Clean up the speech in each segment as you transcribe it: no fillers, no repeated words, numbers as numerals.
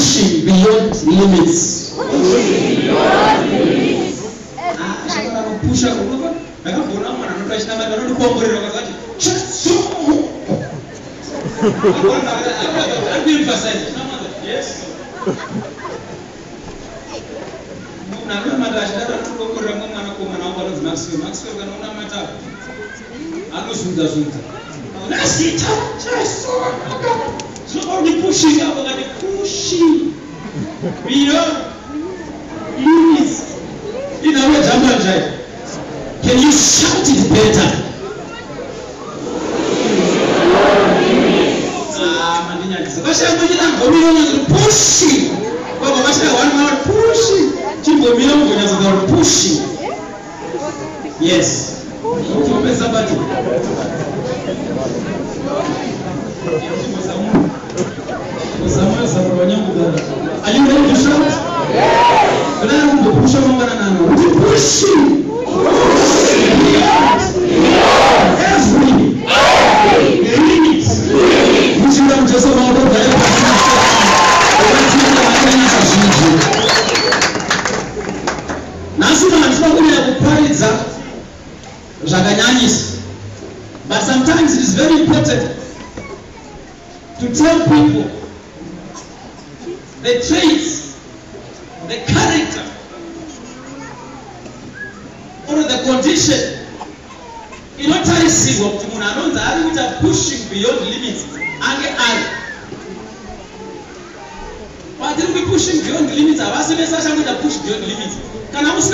pushing beyond limits. Pusha kuruka, akabona mwana anotashina bado anokuomborera wakati. Yes. Mwana madashara anokuomborera mwana komana wabalozi Maxwell kana una matapu. Anozunza. Nasita, just so only pushing up and pushing beyond limits. In our Jamaica, can you shout it better? Pushing. Pushing. Yes. Somebody. Are you ready to shout? Yes. Pushing. Every limit. You should have just about but sometimes it is very important to tell people the traits, the character, or the condition. You know, pushing beyond limits. But then we pushing beyond limits. Push beyond limits. Can I also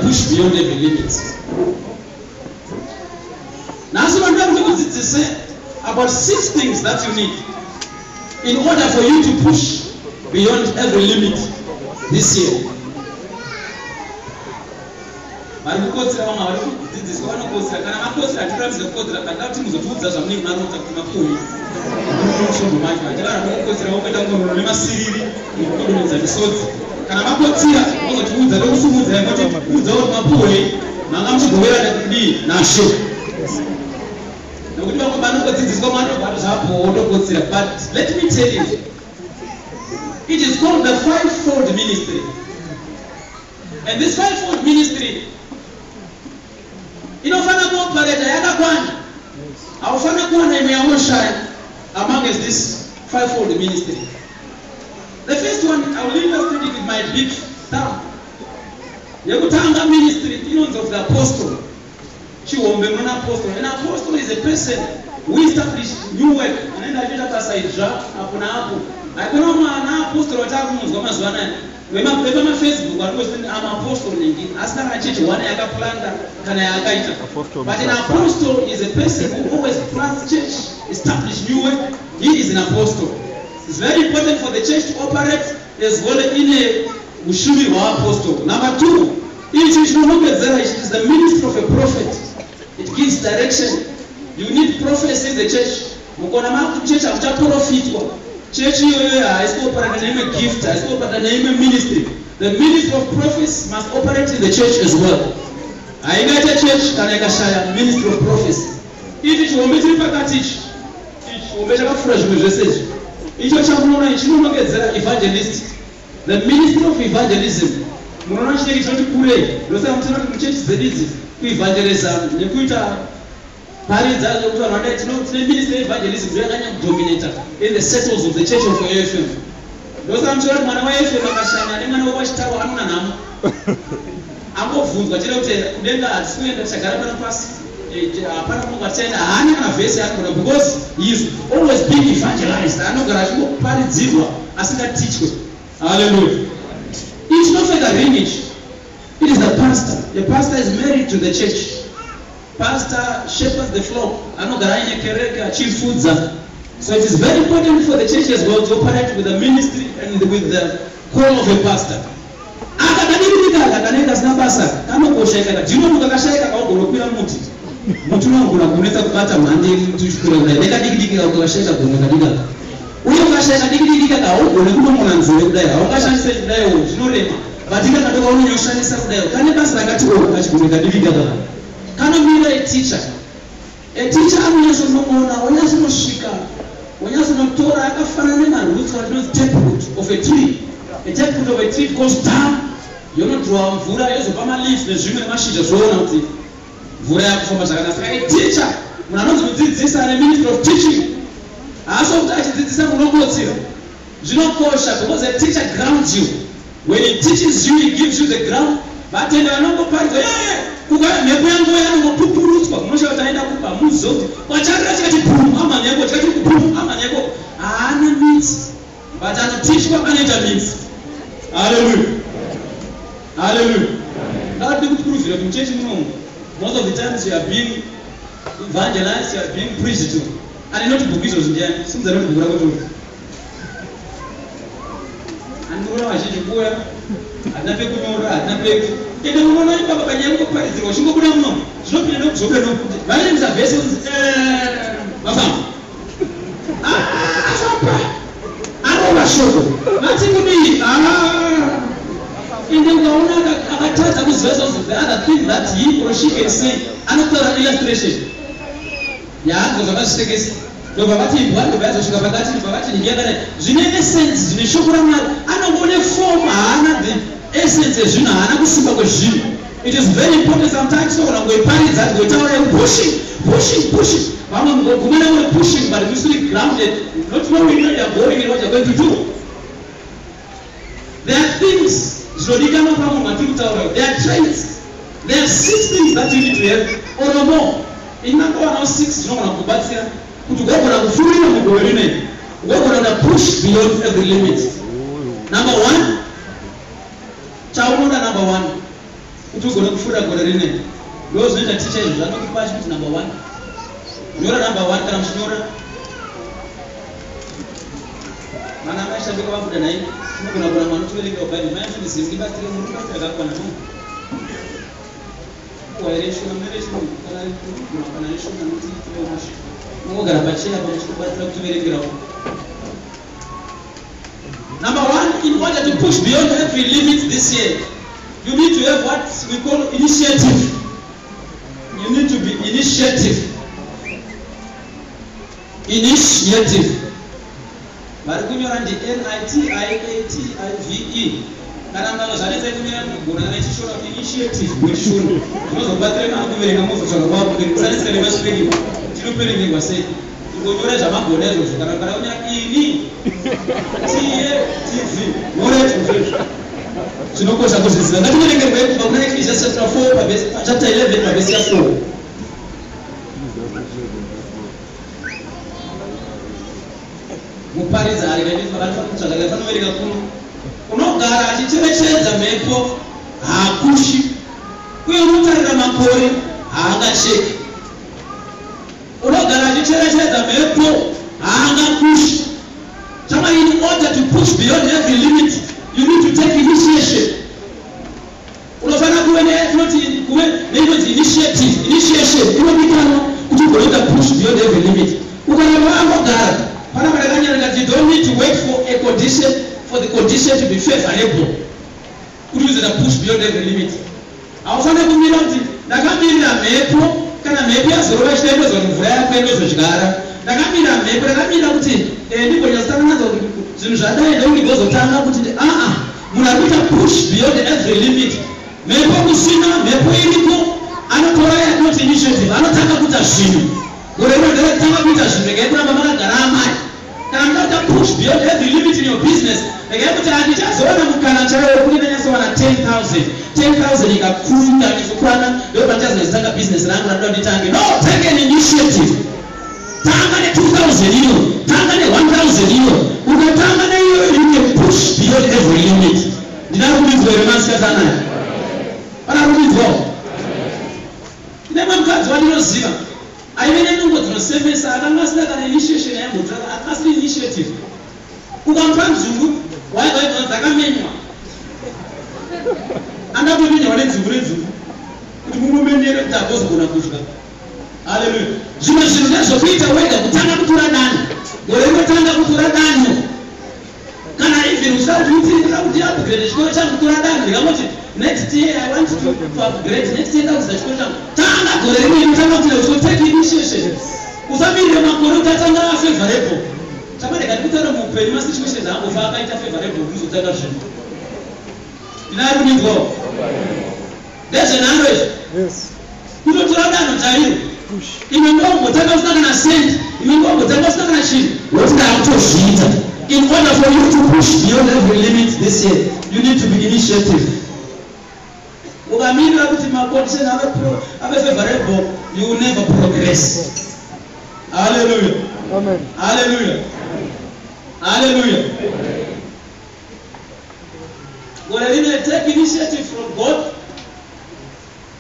push beyond every limit? Now, so I'm going to say about 6 things that you need in order for you to push beyond every limit this year. But let me tell you, it is called the fivefold ministry. And this fivefold ministry, inofana kuoperate yakakwana aufana kuona imeamosha amongst this fivefold ministry. The first one, I will illustrate it with my big thumb. Yakutanga ministry, of the apostle. An apostle is a person who established new work. And then I did that aside. I don't know an apostle or Facebook, I'm apostle. But an apostle is a person who always plants church, establish new work. He is an apostle. It's very important for the church to operate as well in a ushumi wa apostle. Number 2, it is the ministry of a prophet. It gives direction. You need prophets in the church. Church after profit. Church is operate the name of gift, is operate the name of ministry. The ministry of prophets must operate in the church as well. I got a church, can I share ministry of prophets. If it will make you teach, it will make a fresh message. It will get the evangelist. The ministry of evangelism. Those are not church evangelism. Ministry evangelism dominator in the settles of the church of AFM. Those are because he is always being evangelized. Hallelujah. It's not like a lineage. It is the pastor. The pastor is married to the church. Pastor shepherds the flock. So it is very important for the church as well to operate with the ministry and with the call of a pastor. A teacher Onyaso notora akafanana nemaroots atinozi taproot of a tree. A taproot of a tree goes down. Yonodrowa mvura yozopa maleaves nezvimwe nemashizha zvoona kuti mvura yakufamba zvakanaka. Saka teacher munhu anonzi kudzidzisa ane ministry of teaching haasi kuti achidzidzisa munokotsira. Zvinokosha because a teacher grounds you. When he teaches you, he gives you the ground. Vatende vanongoparidza mhepo yangu yanongopupurutswa munosha kuti aenda kupa muzo wacharira chikati pum amaneko chikati pum amaneko haana midzi but anotichwa anoita midzi. Hallelujah. Hallelujah. Ngati kupruvira kuti muchechi munomu most of the times you are being evangelized, you are being preached to. And not book izvo ndiani simudza kuti bhuku rako to andinoona vazhinji kuya hatina pekunyora hatina peku ende unoona ipapa kanyangoparidzirwa uchingobuda muno zvinopinda nokudzoka nokuti my names are vessels mafamba asopa anova shoko vati kudii ende ukaona akatadza kuzivesels the other thing that he or she can say anotaura illustration yaanzo zvakazvisekesa ndobva vati imbwa ndobva yazosvika pakati ndobva vati ndiyakadai zvine essence zvine shoko ramwari anongone form haana the essence yezvinhu haana kusimba kwezvinhu. It is very important sometimes so unangoiparidza ngoitaura pushing vamwe mugogumana uri pushing but musiri grounded not knowing what you are going and what you are going to do. There are things zvinodikanwa pamunhu matiri kutaura. There are traits. There are 6 things that you need to have or more. Inangowanawo 6 zvinogona kubatsira kuti ugogona kufurira mugore rinei ugogona push beyond every limit. Number 1 chaunoda number 1 kuti ugone kufurira gore rinei ndo zvinoita ticha izvo zvanokupa chikuti number 1 nyora number 1 kana muchinyora mana maishandika vabuda nai tinogona kuona mwana uchiverenga bhaibheri maizvinizivi ndibatsire munhu ubatsira kakwana no kuwaireshona mnereshona kana reshona nokuti tivemasha mungogara pachena pamuchikubatsira kutiverengerawo. Number 1, in order to push beyond every limit this year, you need to have what we call initiative. You need to be initiative. Vari kunyora ndi NITIATIVE. Kana mama zvanese kunyora mugona nechishona initiative mweshona. Zvinozobatsira kana kuverenga muzotsvaga kwavo kuti musanesere masweki. Tinoperengwa sei? Ngonyora zvamagona izvozvo kana kana kunyora ini TATV. Knowledge of faith. Zvinokosha kuzviziva. Ngativerengerwe kubva kuna Ecclesiastes chapter 4 chapter 11 verse 4. Muparidza ari kaitwa vanofana kutsvaga vanofana kuverenga kuno. Unogara achicherechedza mhepo haakushi uye unotarira makore haangacheki. Unogara achicherechedza mhepo haangakushi. In order to push beyond every limit, you need to take initiation. Unofana kuve initiation inodikanwa kuti ugone push beyond every limit. Ukana wangogara pana madakanyana that you don't need to wait for a condition for the condition to be favorable kuti uzenda push beyond every limit. Haufana kumira kuti ndakamirira mhepo kana mhepo yazorova chitaendozwa mvura yako inozvodyara ndakamira mhepo ndakamira kuti ndingonyasana nadzo zvinhu zvadai ndokundigozotanga kuti munhu ari kuita push beyond every limit. Mhepo kusina mhepo iriko anotora yatinoti initiative anotanga kuita zvinhu gore rino nderekutanga kuita zvinhu regai kuramba makagara amai kana muda kuita push beyond every limit in your business regai kuti handichazoona mukana chaiwo kuti ndanyatsowana 10,000 ikakunda ndizokwana ndopandichazozitanga business rangu ranoda nditange. No, take an initiative. Tanga ne 2,000 iyo, tanga ne 1,000 iyo. Ukatanga ne iyo you can push beyond every limit. Ndinarumidzwa ere masikazana. Pararumidzwa. Ine mukadzi wandinoziva. Aive nenungo dzinosemesa akanga asina kana initiation yambotsvaka akasina initiative. Ukamupa nzungu waigaiva dzakamenywa. Angatomenya nenzungu kuti mumumenyere kuti agozogona kudya. Hallelujah. Zvimwe zvinhu ndezvokuita wega kutanga kutora danho. Gore rinotanga kutora danho. Kana even usati utirira kuti upgrade chikoro changu kutora danho ndikangoti next year I want to upgrade next year ndakuza chikoro changu. Tanga gore rinotanga kuti take initiation. Usamirire makore utatanga favorable. Tamani katika mupenzi ma situation zangu faka ita favorable kuzotaka zvinhu. Inarudi go. There's an knowledge. Yes. Kunotora dano tairi. Push. Imengongo taka usina kana send. Imengongo taka usina kana shit. What are you shit? In order for you to push beyond every limit this year, you need to be initiative. Ugamira kuti makondition ave favorable, you will never progress. Hallelujah. Amen. Hallelujah. Hallelujah. When you take initiative from God,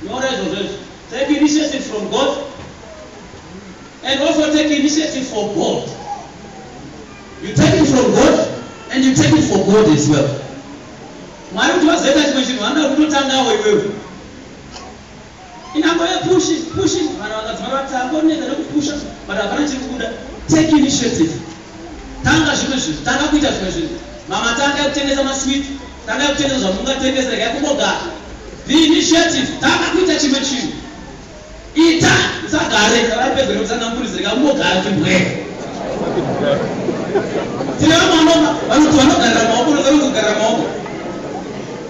no resolution. Take initiative from God, and also take initiative for God. You take it from God, and you take it for God as well. Mari kuti vazoita chimwe chinhu vanoda kutotanga wewewe. Inangoye pushing vanhu vakadzimara vatangoneta nekupusha but hapana chiri kubuda. Take initiative. Tanga zvimwe zvinhu, tanga kuita zvimwe zvinhu. Mama tanga kutengesa maswiti, tanga kutengesa zvamungatengesa regai kumbogara. Be initiative, tanga kuita chimwe chinhu. Ita, usagare, vari pedyo nekutsananguridza regai kumbogara chimbwere. Tine vamwe vanoti vanogarira maoko, unozaruza kugarira maoko.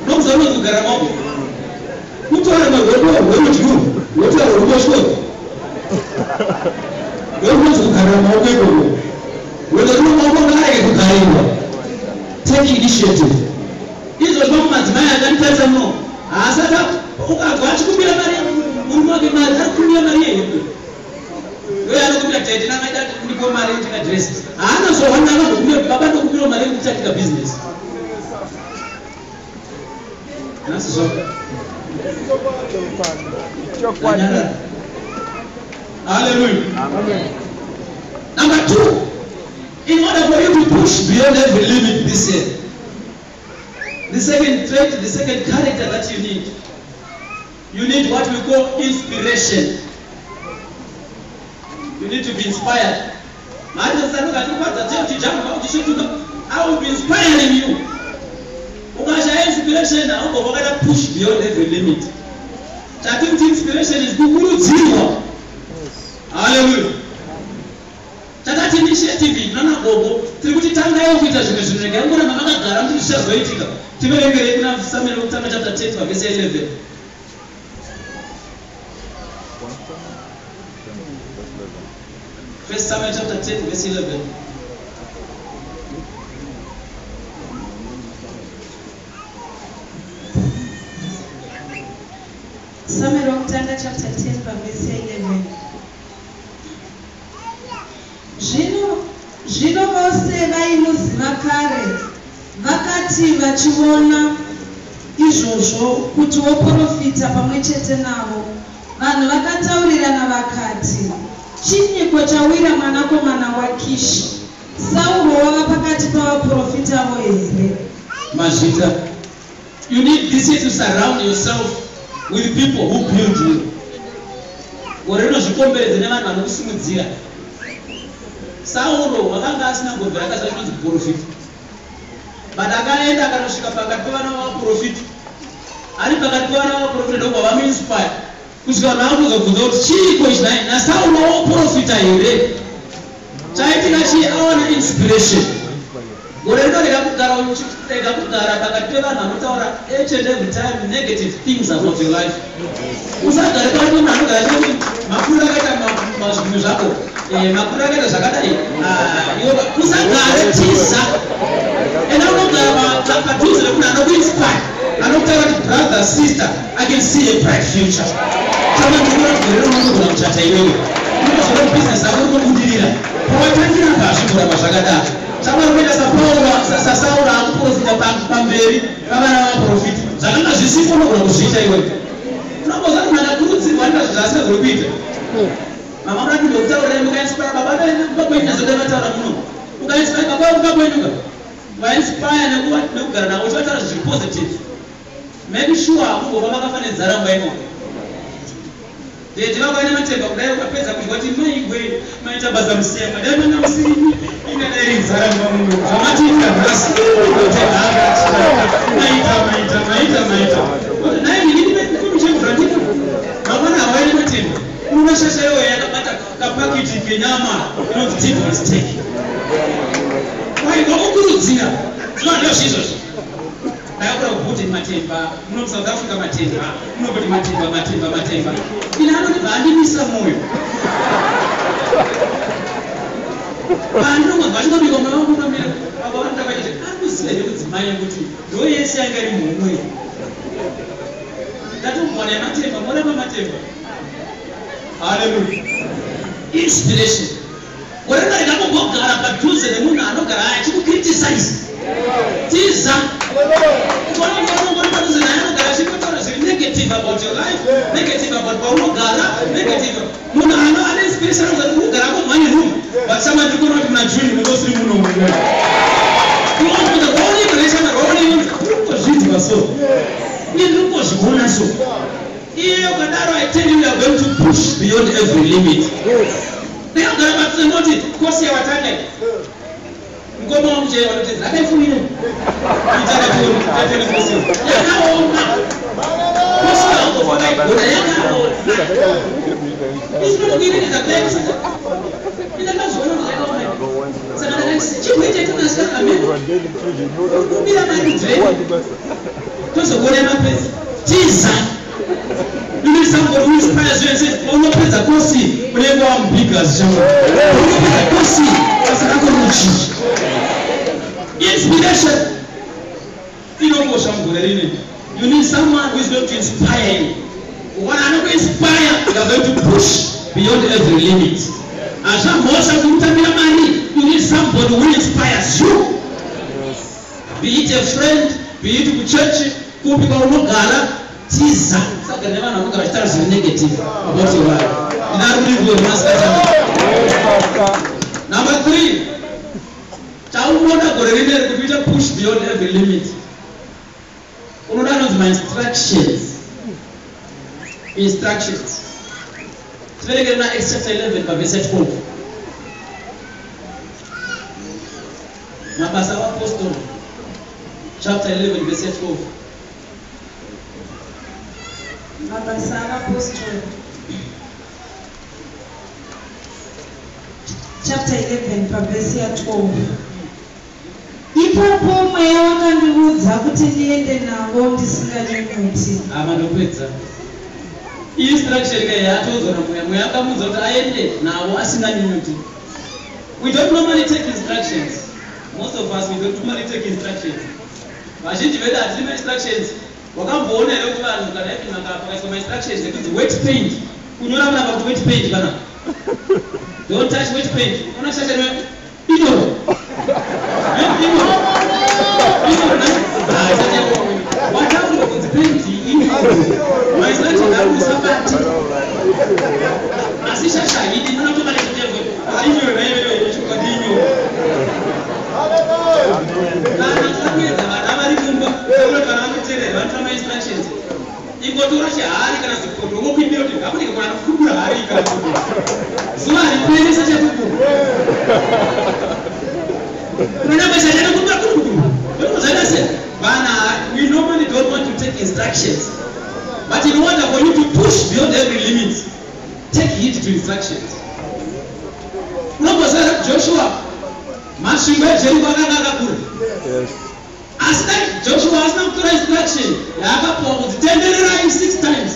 Unozaruza kugarira maoko. Kutore hwerudyuru, wotaura ruboshwe. Hwerunoza kugarira maoko ikoko. Hwerunoza maoko ngarege kugarirwa. Take initiative. Izvo zvamumadzimai akanditarisa muno. Haasati ukabva achikumbira mari murume wake mari, arikumbira mari yehuku. Wewe anokumbira tete nakaita ndipo mari yetika dress. Haana zowana anokumbira baba ndokumbira mari yekuti atika business. Nasi zo. Hallelujah. Amen. Number 2, in order for you to push beyond every limit this year, the second trait, the second character that you need what we call inspiration. You need to be inspired. I will be inspiring you. Inspiration, I will push beyond every limit. I think inspiration is good. Hallelujah. Takati initiative nana gogo tikuti tanga yo kuita zvimwe zvinhu rega ngona mama akagara kuti zvichazoitika tiverengere kuna Samuel utanga chapter 10 verse 11. First Samuel chapter 10 verse 11. Samuel utanga chapter 10 verse 11. Zvino vose vaimuziva kare vakati vachiona izvozvo kuti woprofita pamwe chete navo, vanhu vakataurirana vakati, chinyiko chawira mwanakomana waKishi, Sauro wava pakati pavaprofita vo here? Mazvita, you need this year to surround yourself with people who build you. Gore rinozvikomberedza nevanhu vanokusimudzira. Sauro wakanga asina ngobva akazva chinonzi profita, but akaenda akanosvika pakati pevana vavaprofita. Ari pakati pevana vavaprofita ndokwa vamuinspire kusvika vanhu vakuzobvunza kuti chiiko ichi nai naSauro woprofita here. Chaitika chii? Awana inspiration. Gore rino rega kugara pakati pevanhu vanotaura each and every time negative things about your life. Usagare pakati pemunhu anogara kuti makuru akaita zvinhu zvako, makuru akaita zvakadai, usagare tiza. Ena unogara padhuze nemunhu anokuinspire, anokutaura kuti brother, sister, I can see a bright future. Chama ndikura kuti rero unogona kuchata iwewe. Unozvona business yako inobudirira. Pawatangira pazvikuramba zvakadaro. Chama rikuita saSauro akuprofita pamberi pavana vavaprofita. Zvakanga zvisipo unogona kuzviita iwewe. Unamboza kuti ndakakurudzirwa ndazvasingagoni kuita. Mama mnati ndokutaurira mukainspire baba nekuba kwenyu nazoda mataura muno. Ukainspire baba kuba kwenyu ka. Wainspire nekugara navo uchivataura zviri positive. Make sure akungova vakafanira ramba imo. Ndiyeti vakaina matemba kudai ukapedza kudya kuti maigwe maita basa musema. Dai mana musini ingadai nzaramba muno. Zvamatiita nhasi. Maita. Naye ndini ndikuchemvura ndiko. Mangwana hawaina matemba. Unashasha iwe yakabata kapakiti kenyama inonzi devil's steak. Ndio shizo. Ndakura kubuti matemba, muno South Africa matemba, muno kuti matemba. Inano ni bandi misa moyo. Bantu ngavashika bigoma vangu pamira. Aba vantu vakaita akuziva kudzimanya kuti ndo yese yanga iri mumwe. Ndatomwana matemba, mwana matemba. Hallelujah. Inspiration. Whatever I don't go gara padhuze nemunhu anogara achikukriticize. Tiza. Negative about your life, negative about Paulogara, negative. Munhu ane inspiration kuti kugara kwamanye room. But someone you cannot imagine because you know. You want the only relation and only positive so. You look as one so. I tell you, we are going to push beyond every limit. They are going to not it. Because you are attending. Go on, Jay, or it is like for you. It's not giving it a text. It doesn't want to go on. So you wait to understand. I mean, we are not just a whatever Jesus. You need somebody who inspires you and says, oh, no, please, I can't see. Whenever I'm big as you, I can't see. That's an approach. Inspiration. You need someone who is going to inspire you. When I know inspire, you are going to push beyond every limit. And some also you need somebody who inspires you. Be it a friend, be it a church, who become a gara. Jesus, so never know what starts with negative about your life. Number 3, child push beyond every limit. One of my instructions. It's very good. Now, Acts chapter 11, verse 12. Mabasa Apostle, chapter 11, verse 12. Apostle, chapter 11, verse 12. Ipapo mweya wakandiudza kuti ndiende navo ndisinganyunyuti. Amanopedza. Instruction yatodzwa mweya akamudza kuti aende navo asinganyunyuti. We don't normally take instructions. Most of us, we don't normally take instructions. Vazhinji vedu hatina instructions. Wakamboona here kuti vanhu kana ipi makaiswa ma-instructions ekuti wet paint. Kunyora muna kuti wet paint kana. Don't touch wet paint. Una shasha idol. What happened with the paint? My instructions are sabati. Asisha shahidi na mtu anayekuja hiyo na hiyo shuka dinyo. Kana tunakwenda habari kumba kwa kana mtende watu ma instructions. Iko tu rasha hali kana sipoto ngopinde yote hapo ni kwa kufungura hali kana. Sio alipenda sasa tupo. We normally don't want to take instructions, but in order for you to push beyond every limit, take heed to instructions. Joshua, as Joshua has not got instruction, he 6 times.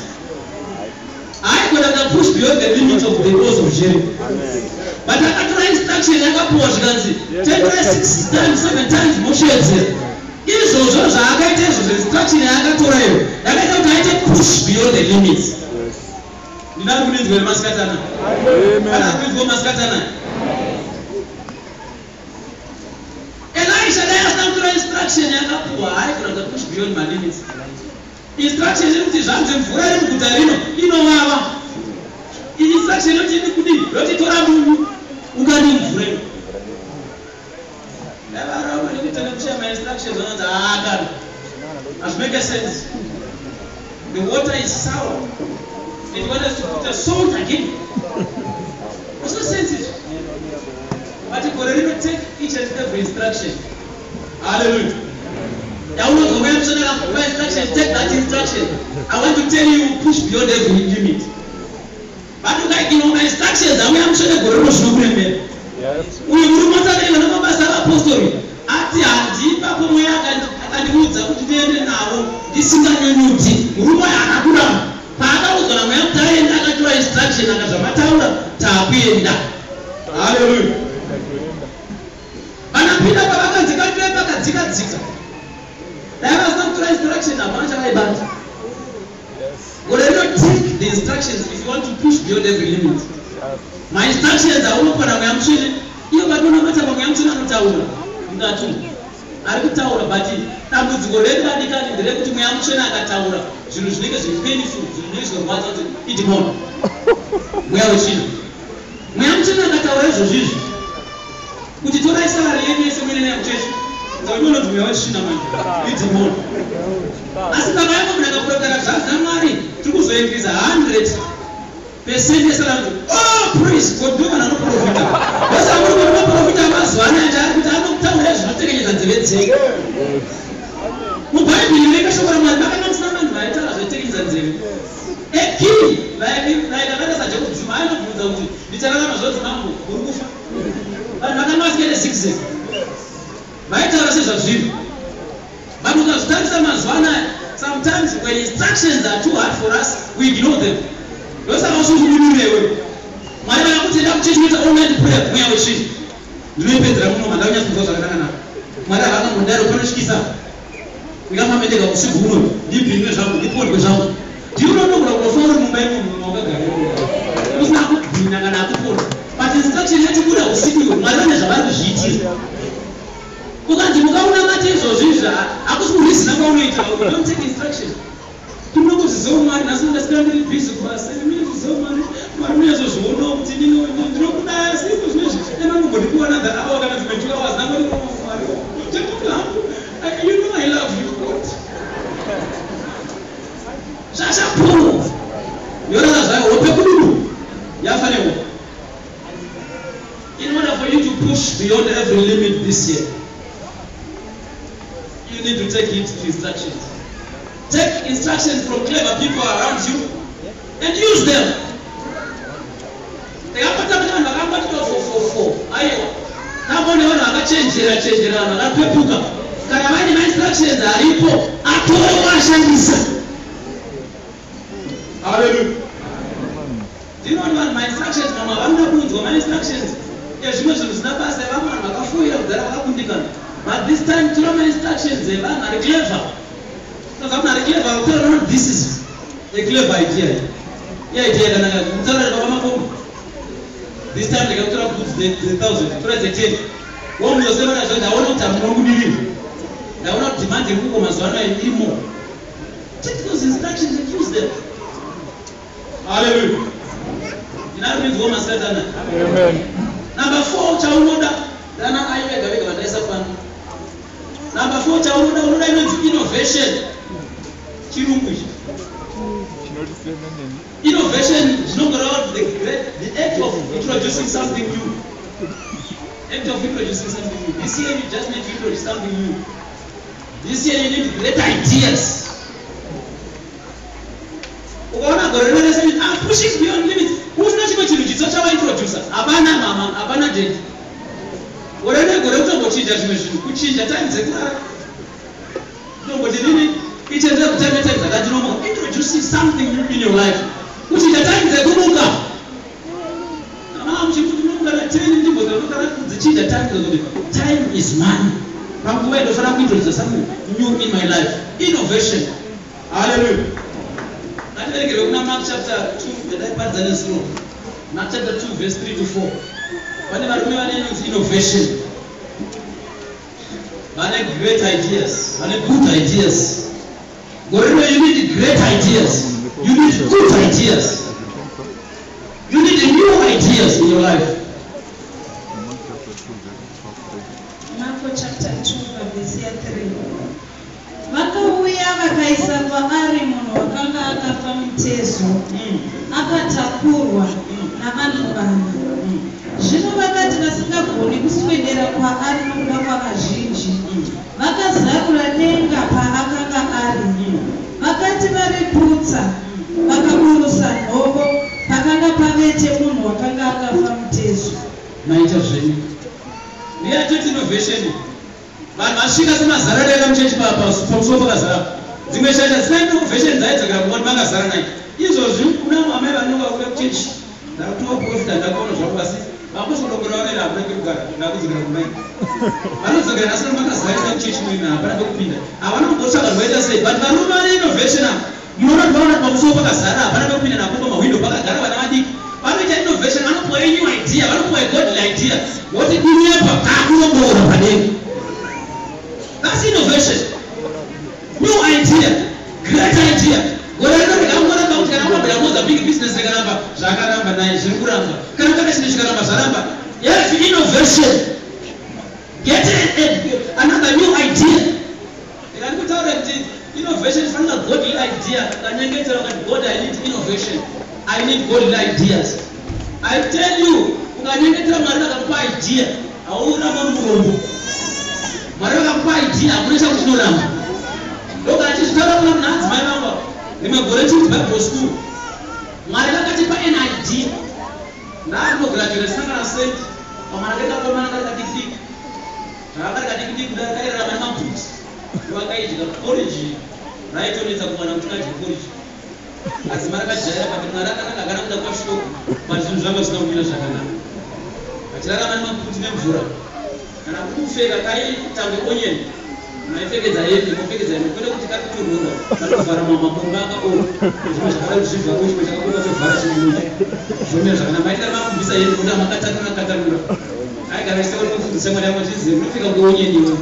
I could have pushed beyond the limits of the walls of Jericho. But I got instruction, I got pushed 6 times, 7 times, Moshe. If those are instruction, I got push beyond the limits. You know, we need Maskatana. Elisha, there is no instruction, I could push beyond my limits. Instruction is something for every you know, instruction is my instructions make sense. The water is sour. And you want us to put a salt again. What's the sense? But you can take each and every instruction. Hallelujah. I want to mention my instruction, take that instruction. I want to tell you, push beyond every limit. But you like, my instructions, and we am sure go to yes. We will not have a apostle. Ati anjiba ipapo mweya akandiudza kuti ndiende navo ndisinganyunyuti. Murume akakurama paakaudzwa namweya kuti aende akatora instruction akazvamataura taakuenda. Haleluya. Vanapinda pavakanzi kapiwe pakadzikadzika. Dai vasina kutora instruction hapana chavaibata. Or take the instructions if you want to push beyond every limit. My instructions are all for a machine. You are going to matter about Yamson Tower. Ngatu. Arikutaura but tambudzigorenda ndikandire kuti muyamchena akataura zvinhu zvinenge zvipainful zvinozorwadza kuti idimona mweya wechina muyamchena akataura izvozvizvi kuti torai salari yenyu yese mwene yamuchechi ndaunoona kuti mweya wechina manje idimona asi baba yangu mnakaprofita zvazi namwari tiri kuzoingiza 100% yesalari oh praise God ndo vanhu vanoprofita basa muri kuti vaprofita mazuva anaya ndari kuti anokutaura zvinotekenyedza nzeve dzenyu mubhaibheri mekashoko ramwari makanga musina vanhu vaitaura zvinotekenyedza nzeve ekii vaikavanda sajekudzima ainobvunza kuti ndichararama zvodzi mambo uri kufa vanhu vakanga vasikende 6 vaitaura sezvazviri vanhu ukazvitarisa mazuva anaya sometimes when instructions are too hard for us we ignore them ndosaka usuzumunurewe mwari vakakuti enda kuchechinoita online prayer mweya wechini ndinoipedzera muno mandaunyatsunzwa zvakanaka nako mwari havakangondaro panosvikisa ukamamendeka usiku uno ndibhinwe zvangu ndipondwe zvangu ndiunonogura kunofa uri mumba imomo maungagara usina kubhina kana akupondwa but instruction yatibuda usiku iwe mwari vane zvavari kuzviitira ukanzi mukaunamata izvozvizvi hakusi kurizina kwaunoita don't take instruction tinokuzizewo mwari nhasi ndasikira ndiri bhizi kubasa minizizewo mwari mwari munezvozvionawo kuti ndinokudaya siku zvinezvi emangombondikuwana that hour kana dzimwe 2 hours nangori mwari you know I love you God zvachapuro yorara zvayo hope kuduru yafanewo in order for you to push beyond every limit this year you need to take it to instructions. Take instructions from clever people around you and use them. Aiwa. Nabone wana vakachenjera vakapepuka. Kana vane instructions aripo atore washandisa. Hallelujah. Do you know what my instructions mama vanoda kunzwa my instructions? Zvimwe zvinhu zvisina basa vamwe vanhu vakafoira kudhara vakakundikana. But this time to my instructions they are clever. Because I'm not clever, I'll tell you this is a clever idea. Yeah, idea can tell you this time they can tell you the 1,000, try the 10. One was never as I want to they will not demand the book of Mazwana anymore. Take those instructions and use them. Hallelujah. You know what woman said that? Amen. Number 4, Chaunoda. Dana Ayega Vanessa Fan. Number 4, Chaunoda innovation. Innovation is not about the act of introducing something new. Act of introducing something new. This year you just need to introduce something new. This year you need great ideas. I'm pushing beyond limits. Who's not going to introduce? Such a introducer. Abana mama, abana dead. Whatever go to what she does, which is the time. Nobody did it. It is a time that you know introducing something new in your life. Which is the time they go longer. Time is money. From where the family introduces something new in my life. Innovation. Hallelujah. Mark chapter 2, the part that is wrong. Mark chapter 2, verse 3 to 4. Whenever we use innovation, great ideas, good ideas. Wherever you need great ideas, you need good ideas. You need new ideas in your life. Mark chapter 2, verse 3. Vakauya vakaisa paari munhu wakanga akafa mutezo akatakurwa navanhu vana. Zvino vakati vasingagoni kuswedera kwaari nokuda kwavazhinji, vakazarura denga paakanga ari. Vakati variputsa, vakaburusa nhovo pakanga pavete munhu wakanga akafa mutezo. Maita zvenyu. We are doing innovation. But masvika semazara deka muchechi pamusoro pakazara dzimwe shaisha dzinaito version dzaidzokera kumwani makazara nayo izvozvi kuna amai vanonga kuda kuchechi ndakutoprofita ndakaona zvako asi vakuzodongora vanera hapana kugara ndakudzokera kumai vanodzokera asina makazarisa kuchechi muina hapana pekupinda havana kumbotsvaka zvaita sei but varume vane innovation apa munoona kuti pamusoro pakazara hapana pekupinda napo pamawindo pakagara vana vadiki vanoita innovation vanopuwa new idea vanopuwa godly idea woti kunyepa kakunomboora padenga. That's innovation. New idea. Great idea. Big business yes, innovation. Get another new idea. Innovation is not a godly idea. God, I need innovation. I need godly ideas. I tell you, idea. Maraka kwa idea kunesha kuchorama loka achitara kuna mnanzi mai mamba nimagore chiti Bible school maraka katipa an idea ndano graduate sanga na sent pamanaka kwa manaka kadiki takaka kadiki kudakaira mama maputi wakaijika college right oneza kuwana mtukaji college azimaraka jaya pati maraka nakagana kuda kwa shoko mazvinhu zvanga zvisina kumira zvakanaka achiraka mama maputi nemvura kana kufeka kai tange onion naipfekedza yembe kupfekedza yembe kwete kuti kakuturura katovhara mamabomba akaoma zvimwe zvakada kuzvivhara chimwe chakabuda tovhara chimwe zvomira zvakanaka maita makumbisa yembe kuti amakatatanura aigara iseuri kufundisa mwari yako zvizive unopfeka kweonion iwe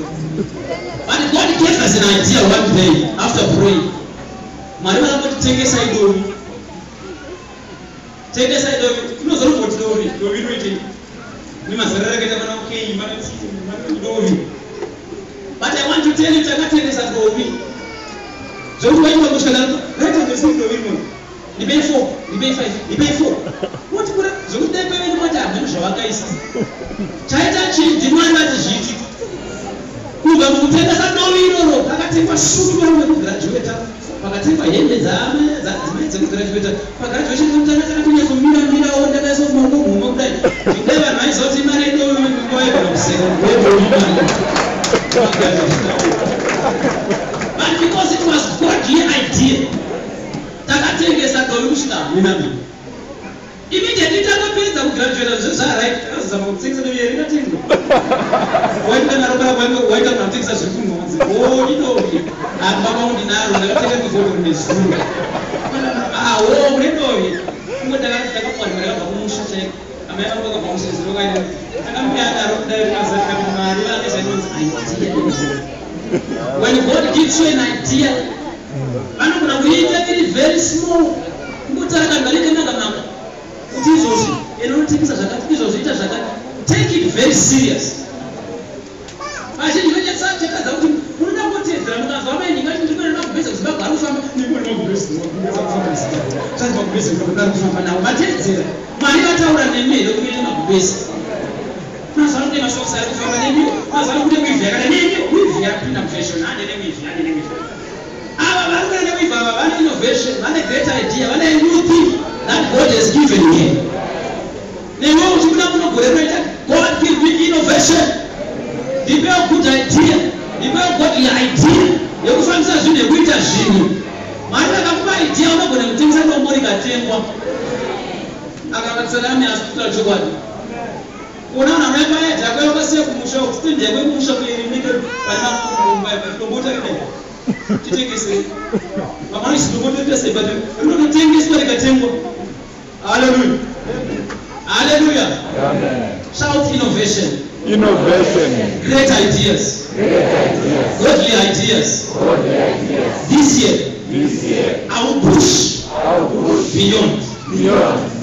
but God gave us an idea one day after praying mwari vakangoti tengesai dovi unozoroboti dovi rinoitei nimazara rakaita mana ukei mana dovi but I want to tell you takatengesa dovi zvokuti waimba kushakana raitengesa dovi rimwe ndibei 4 ndibei 5 ndibei 4 woti kura zvokuti dai peveni mwati hamene zvavakaisa chaita chii ndimwari vati zviti kubva mukutengesa dovi iroro pakatengwa shutu varume kugraduata pakatengwa hembe dzamai dzekugraduata pagraduation kamutanga takatonyazomira ndakaisa kumaoko mhuma kudai zvingudai vanhu vaizoti mari idovi ngoaigona kuseka but because it was godly idea takatengesa dovi kusvika minami immediately takapedza kugraduata zvezvarit azozama kutengesa dovi ringatengwa waita kunatengesa zvekunhonzi idovi apamaundinaro ndakatenga mifoto nezuru awo munedovi kumwe takapwanira kabva kumusha chaiko amai vangu vakabva kumushazirokaine takamuyadaro kudai mazarikati mari vakezvainonzi idea. When God gives you an idea vanogona kuita iri very small kungotarakakangaitendakanaka kuti izvozvi enonotengesa zvakati izvozvi ita zvakati take it very serious azhinji vechakadza kuti munoda kutedzera mukazva vamainhinga ndimwenenakubheza kuzibagara kufamba ndimwenenakubhezakufamba navo vatedzera mwari vataura nemere kuite makubhezi mazano kuti masokisi ari kufamba nemiwo mazano kuti mwivhi yakada nemiwo mwivhi yapinda mufashon ande nemwivhi ava vari kuenda nemwivhi ava vane innovation vane great idea vane new thing that God has given him newewo uchikuda munogore rinoita God give me innovation ndipe a good idea ndipe a godly idea yekufambisa zvinhu nekuita zvinhu mwari akakupa idea unogona kutengesa dombo rikatengwa akavatsarami asi kutaura chokwadi kuona vanhu vanopaedza kwevakasiya kumusha kutitendea kwemusha kuerimike panombota rinai titengesei vamanoisi dombo totesei but rinototengeswa rikatengwa. Hallelujah. Hallelujah. Shout innovation. Innovation. Great ideas. Godly ideas. This year I will push beyond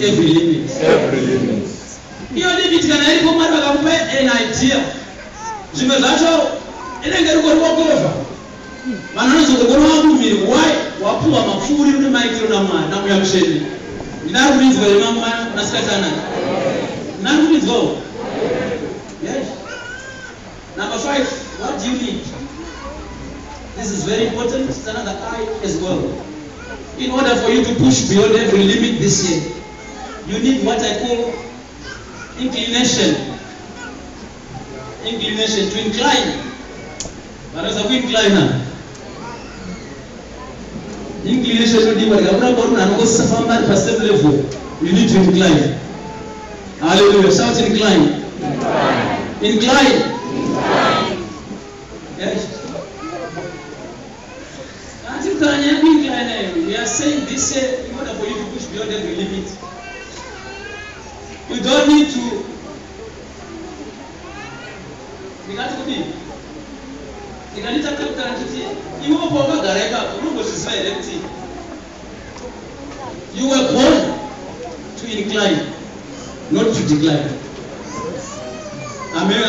every limit. Iyo limit kana ilipo mwari vakamupa an idea zvimwe zvacho inenge riko riwokova vanhu vanozongogona vamumiri why wapuwa mapfuuri une maitiro namwari namuyamusheni ndinari kurinzwa remasikatana ndinari kurinzwawo. Yes. Number 5, what do you need? This is very important. It's another I as well. In order for you to push beyond every limit this year, you need what I call inclination. Inclination, to incline. Vanaweza kuincline. Inclination ndio ndikabura bona anokosisa famba pa same level. You need to incline. Hallelujah. Shout incline. Incline. Yes. We are saying this in order for you to push beyond every limit. You don't need to. You were born to incline, not to decline. Amen.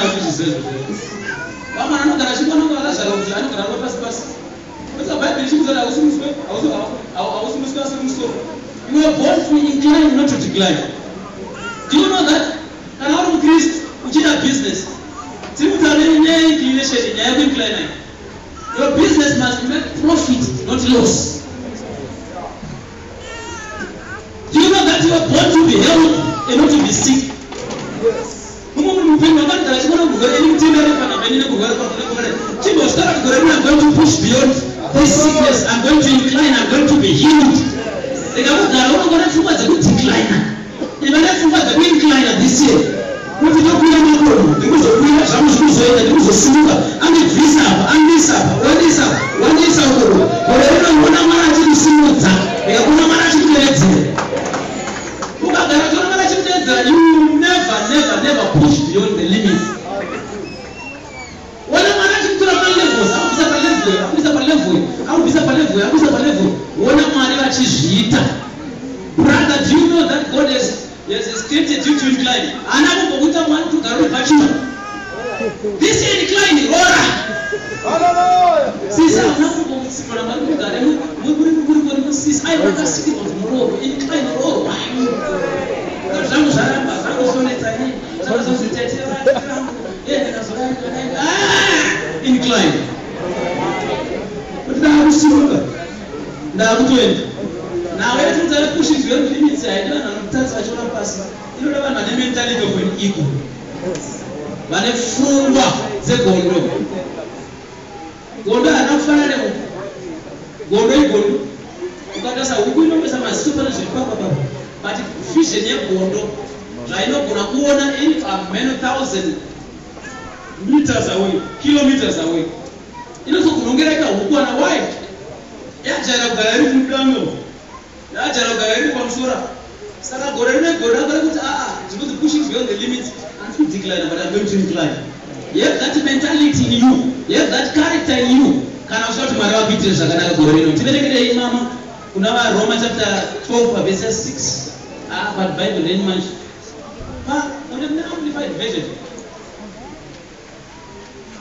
You were born to incline, not to decline. Do you know that? And out of Christ, which is a business. Your business must make profit, not loss. Do you know that you are born to be healthy and not to be sick? I'm going to push beyond this sickness. I'm going to incline. I'm going to be healed. I'm going to decline. Even if you want to incline this year, what did you do? There was a real Samuel, there was a silver, and it is up, and this up, what is up, what is up. Whatever you want to manage to see what's up, they are going to manage to get it. You never push beyond the limit. When I'm managing to level, brother, do you know that God has created you to incline? And I'm going to want to carry virtue. This is inclining. Since I'm not going to see what I'm going to do, since I want to see what tomorrow, incline. Incline. But now we see now we have to push it beyond limits. I don't know. That's what you're passing. You know what my mentality of an ego. But if full work, the gondo. Gondo are not final. Gondo. Because that's how we know some supernatural power. But fish in your gondo. I know kuna in many thousand meters away, kilometers away. You know, so kunongereka ukuwa na wife. Ya jara gari mdango. Ya jara gari kwa msura. Sasa gorene kuti to push it beyond the limits and to decline, but I'm going to incline. You have that mentality in you. You have that character in you. Kana ushoto mara bitire sakana gorene. Tibelekele hii mama kuna Romans chapter 12 verse 6. But Bible didn't mention. On the amplified version.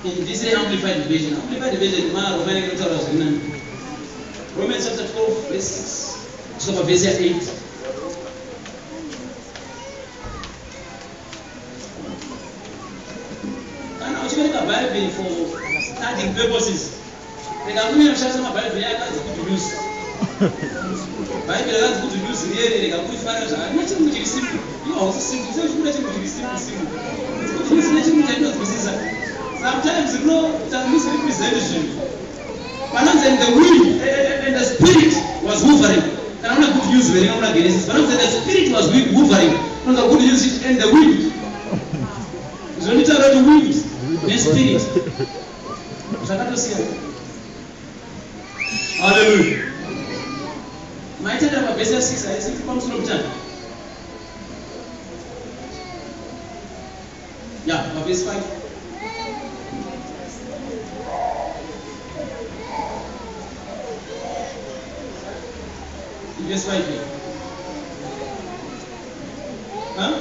In this amplified version, Romans chapter 12, verse 6. So verse 8. And I was going to Bible for studying purposes. They can only share some Bible that's good to use. Bible that's good to use really. They can put fire. Nothing which is simple. You are also simple. So nothing which is simple. It's nothing which is not precise. Sometimes you know that misrepresentation. But not then the wind and the spirit was hovering. And I'm not good to use very well against it. But not then the spirit was hovering. I'm not good to use it and the wind. It's only the wind. The spirit. Hallelujah. My time about verse 6, I think it comes from time. Yeah, verse 5. Verse 5 here. Huh?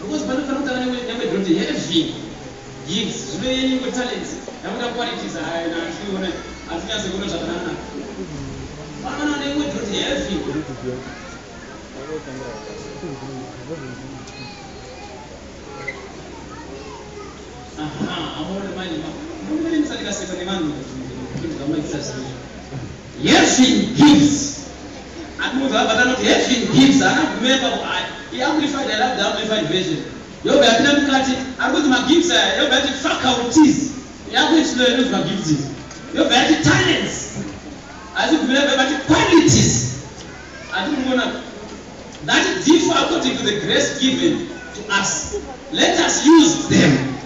Because Banaka never heavy gifts, very talents. yamuda qualities na ndione atinyaze kuno zvakanana vana nemwe kuti heavy amone manje mumele msalika seka nemanu heaven gives atmuva batanoti heaven gives remember he amplified, I love the amplified version. You have to mukati akuti magifts aya you have to faculties yakuti magifts you have to talents azikubira bati qualities atimuna that differ according to the grace given to us. Let us use them.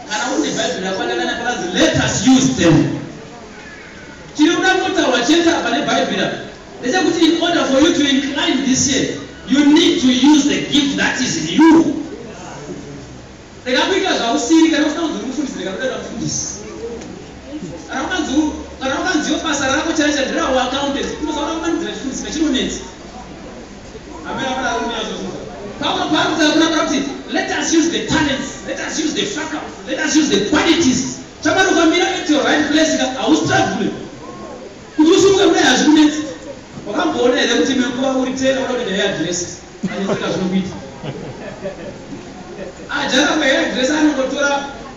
Let us use them. In order for you to incline this year, you need to use the gift that is in you. Let us use the talents, let us use the faculty, let us use the qualities. Somebody can be at your right place. I was struggling. Could you see what I meant? Or I'm going to tell you the hairdress. And you take a bit. I just have a hairdress. I don't go to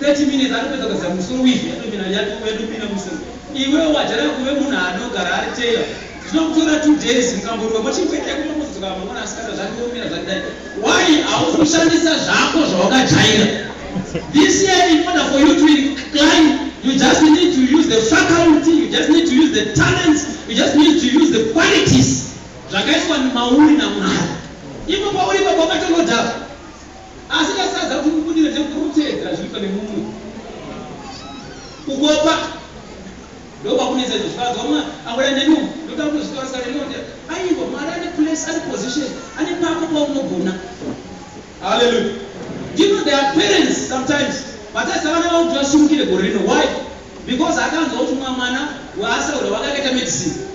30 minutes. I don't know if I'm so weak. I don't mean I have to do a Muslim. You will watch a woman, no garage tailor. It's not good 2 days in Cambodia, but you can take almost to come on and start like that. Why? Our China. This year, in order for you to incline, you just need to use the faculty, you just need to use the talents, you just need to use the qualities. Even Mauri Baba to go as I said, I will put it in the as you can move. Who go back? Nobody says, I will know. Look at the stores. I will marry a place and position and a park of Mobuna. Hallelujah. You know, there are parents sometimes, but that's why I want to assume the Borino. Why? Because I can't go to my mana, who ask her, I get a medicine.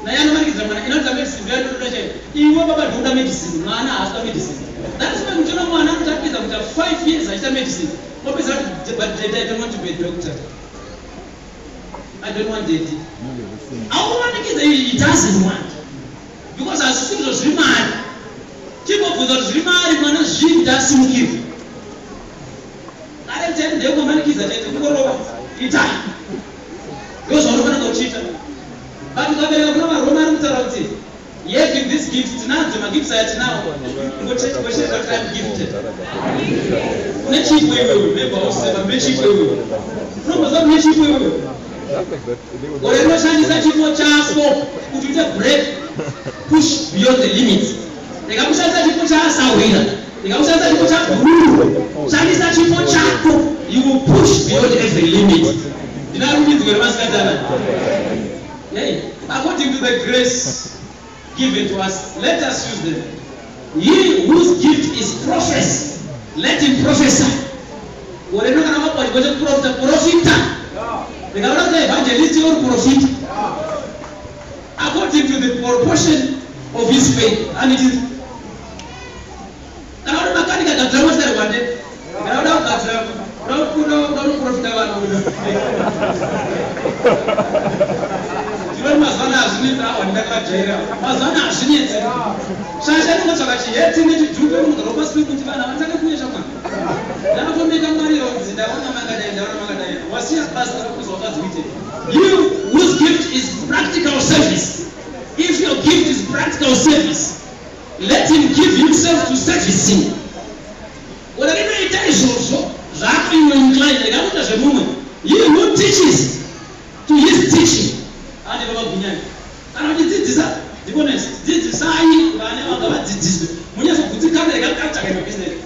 Nayana is the medicine, very good. You will do the medicine, mana after medicine. That's why we don't want to talk after 5 years after medicine. What is that? But I don't want to be a doctor. I don't want it. I want to get it doesn't want. Because as soon as you remark, keep up with those remarks, man, she doesn't give. I tell the woman is that they go over it. Those are going to go cheat. But you have a Roman interrupted. Yes, give this gift now to my gifts at now. What I'm gifted. Let cheap way, remember, also, but cheap way. No, but not cheap way. Whatever Chinese that you want chance for, put you to break, push beyond the limits. The Gabusa that you put us away. The Gabusa that you put us through. Chinese that you put us, you will push beyond every limit. You know, we need to get a mask. According to the grace given to us, let us use them. He whose gift is prophecy, let him prophesy. Whatever kind of what you prophet. The government evangelist or prophet, according to the proportion of his faith, and it is. Now, the mechanic that drama said one day, don't profit one. You must not have seen that one. Must not have seen it. Shasha was actually yet to do the robust people to find out what now to make a money on the one was here pastor was written. You whose gift is practical service. If your gift is practical service, let him give himself to servicing. Whatever it is also, that you incline the government as a woman. He who teaches to his teaching. And I did this. The bonus, this is I never did this. When you have to come to business.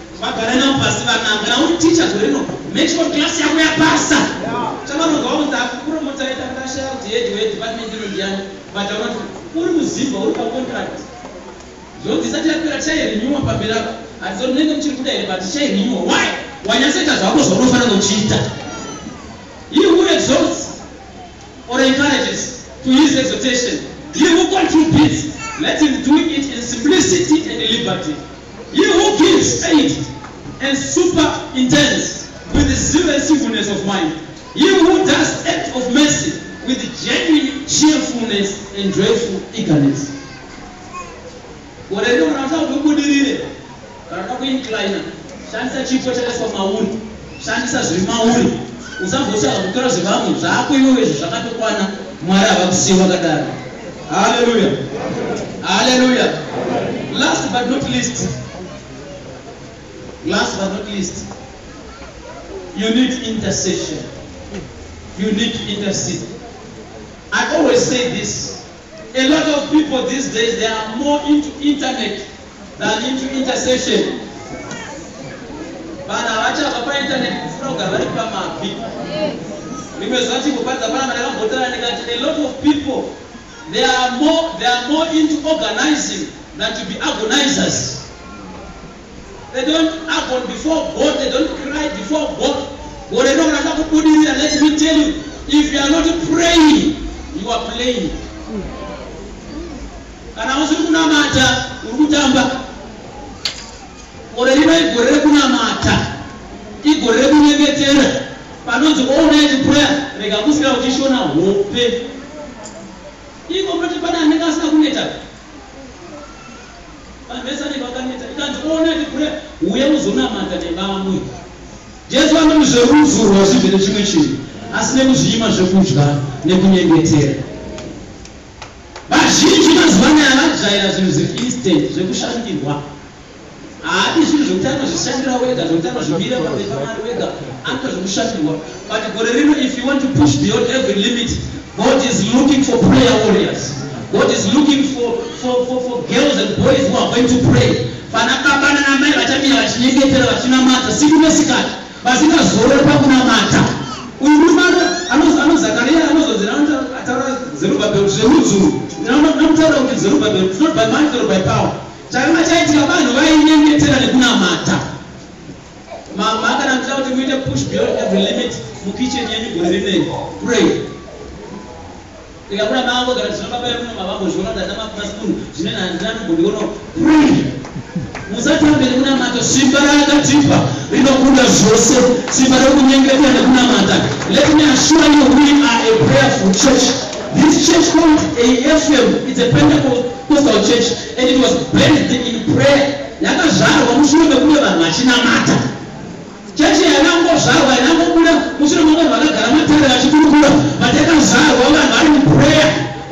Teachers will know. Make sure class you are pastor. Someone will go to promote it and share the department in the but I want to zip or contract. So this is a new papilla. I don't need them to but share you. Why? Why you say that I was no cheater? He who exalts or encourages to his exhortation, he who contributes, let him do it in simplicity and liberty. He who gives aid and superintends with the zeal and singleness of mind, He who does act of mercy with genuine cheerfulness and joyful eagerness. Whatever unataka kubudirire, kana kuincline, shanisa chipo chakaswa mauri, shanisa zvimauri, usavosha kukora zvivamu zvako iwewe zvakatokwana Mwari avakusiwa kadaro. Hallelujah. Hallelujah. Last but not least, you need intercession. You need to intercede. I always say this. A lot of people these days, they are more into internet than into intercession. Bana wacha papa internet kufura vari pamapi. Nimezati kupata bana madaka mbotana nikati. A lot of people, they are more into organizing than to be agonizers. They don't agon before God. They don't cry before God. Let me tell you, if you are not praying, you are playing. Kana usiku kuna mata, urutamba. Orelima igorere kuna mata. Igorere kunyengetera. Panonzi all-night prayer, rega kusika uchishona hope. Iko kuti pana anenge asina kuneta. Pamesa ni vakaneta. Ikanzi all-night prayer, uye uzona mata nebamwe. Jesu anomuzverufu rwazvivhire chimwe chinhu asi nekuzviima zvekudya nekunyengetera. Vazhinji mazuva anaya vadzvaira zvinhu zviri instant zvekushandirwa. Haadi zvinhu zvokuti anozvishandira wega, zvokuti anozvimira pamberi paMwari wega, anoita zvekushandirwa. But gore rino, if you want to push beyond every limit, God is looking for prayer warriors. God is looking for girls and boys who are going to pray. Pana baba namai vachamira vachinyengetera vachinamata siku nesikati. Vasingazorora pakunamata. Uyu murume anozakaria anozonzi ataura Zerubabel zverudzuru. Namutaura kuti Zerubabel, it's not by might or by power. Chakanga chaitika vanhu vainyengetera nekunamata. Makanamutira kuti muite push beyond every limit mukicheni yenyu gore rineri. Pray. Ikakura mango kana tinobabaya muno mavambo zviona kuti ana mamasipunu zvinenge handina kumbondiona. Pray. Musatambe nekunamata, simba rakatipa rinobuda zvose, simba rekunyengetera nekunamata. Let me assure you, we are a prayerful church. This church called AFM is a Pentecostal church, and it was based in prayer. Yakazvarwa mushure mekunge vanhu vachinamata. Church yakangozvarwa inangobuda mushure mekunge vakagara matare vachikurukura, but yakazvarwa vanhu vari in prayer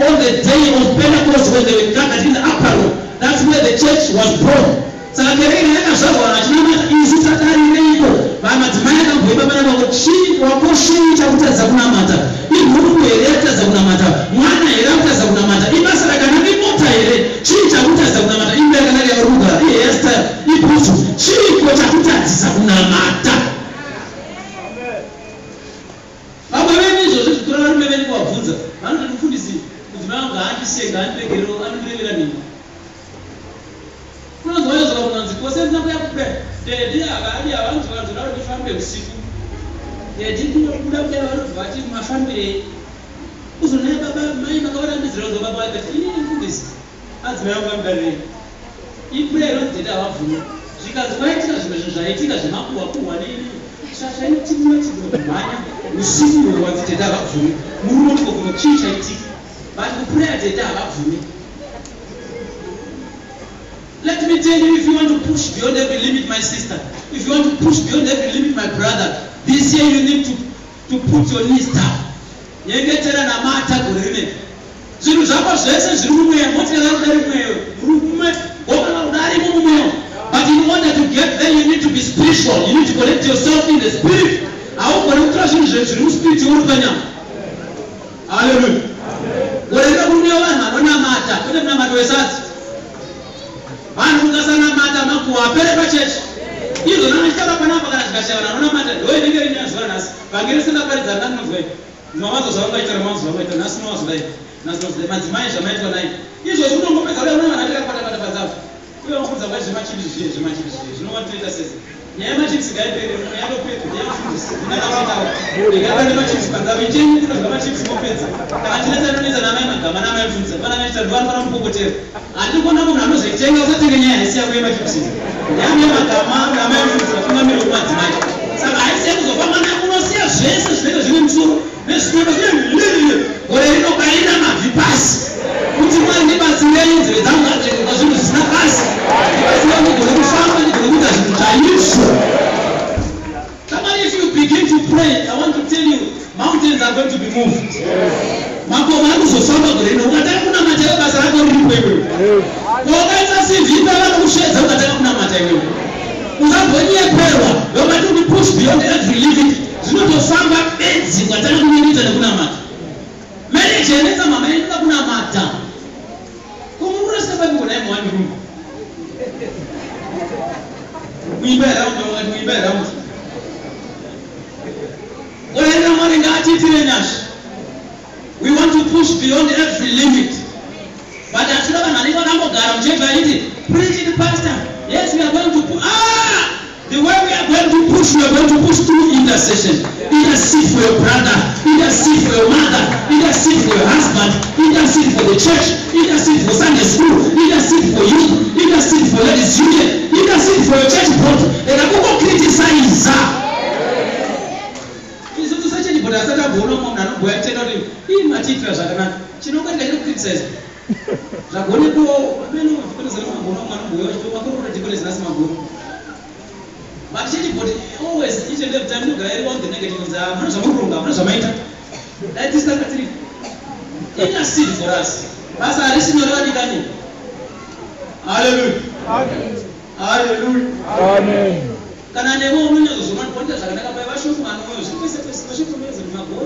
on the day of Pentecost when they were gathered in the upper room. That's where the church was born. Saka kereke yakazvarwa vachinamata. Isu takarireiko vamadzimai akamboimba panapa kuti chii wakoshii chakutadza kunamata. Inhuku here yakutadza kunamata, mwana here akutadza kunamata, ibasa rakanaka, imota here, chii chakutadza kunamata, imba yakanaka yakarugara, ihairstyle, ibhutsu, chiiko chakutadzisa kunamata. Vamwe venyu izvozvo zvitora varume venyu kuvabvunza, vanoti mufundisi mudzimai wangu haandisiye ngaandiregerero anokurevera nini. Kunonzwa yozoka kunonzi kose ndinakuya kupera dedi havadi havanzi vanzoda kuti ndifambe usiku. Dedi ndinobuda kuya vanobva vati mafambirei. Uzonaye baba mai makavarambizira kunzwa baba vakati inini mufundisi adzimai vangu vamudarirei. Ipurei ronzi dedi havabvumi. Zvikanzi kwaitika zvimwe zvinhu zvaitika zvemakuhwa nini zvaitimwetinomhanya usiku wanzi dedi havabvumi. Murume utikokuno chii chaitika. But kupureya dedi havabvumi. Let me tell you, if you want to push beyond every limit, my sister, if you want to push beyond every limit, my brother, this year you need to put your knees down. Yengetera na mata gorene. Zvinhu zvako zvese zviri mumweya, motikari kudari mumweyo, murume, gomana kudari mumweyo. But in order to get there, you need to be spiritual. You need to connect yourself in the spirit. Haugone kutora zvinhu zviri muspirit uri panyama. Hallelujah. Gorene kurumeyo vanhu vanonamata, kwete munamato wesadzi. Vanhu mukasanamata makuhwa apere pachechi. Izvo nanachitaka panapa kana zvikashayana vanonamata. Ndoye ndenge rinyazvura nhasi. Vangeri singaparidza ndanozwai. Zvinovadzo zvavakaita ramazuva vakaita nhasi novazodai. Nhasi madzimai zvamaitwa nai. Izvo zvinongopedza kuti vana vanataka pata padzavo. Uye vafundisa kwai zvemachipisi zviye. Zvinovatoita sese. Nyaya yemachipisi ngaipere yandopedza yafundisa. Ndakataura. Ndikapa nemachipisi panzavo icheni kudya machipisi mopedza. Kana tinetsa inonetsa namai magama namai mufundisa. Vana vaita ndovanofana mupopotera. Handikona munhu anozoitenga usatenge nyaya haisiya kuema chipisi. Nyaya magama namai mufundisa vatungamiri vomadzimai. Saka haisiya kuzofamba naye unosiya zvese zvinenge zvine musoro Wakaita CV mpaka kusheza ukataka kunamata iwewe. Uzabonyeperwa yobati upush beyond every limit. Zinotofamba benzi ukataka kunyinita nekunamata. Manager anaweza mama yenu kunamata. Kumukura sababu kuna yeye mwani rungu. Mwibera mtu. We want to push beyond every limit. But as long as we preach it, pastor. Yes, we are going to push. The way we are going to push through intercession. Intercede for your brother, intercede for your mother, intercede for your husband, intercede for the church, intercede for Sunday school, intercede for youth, intercede for ladies union, intercede for your church board. And I go criticize. But I said, I'm going to tell you, in my teachers, I can't. You know what I don't criticize. I'm going to go, I mean, because I'm going to go. But always, each and every time, look at everyone, the negatives are not so matter. That is the country. Intercede for us. Pastor, listen to what you can. Hallelujah. Hallelujah. Amen. Can I never win those who want to say, I should man, especially for me as a magor.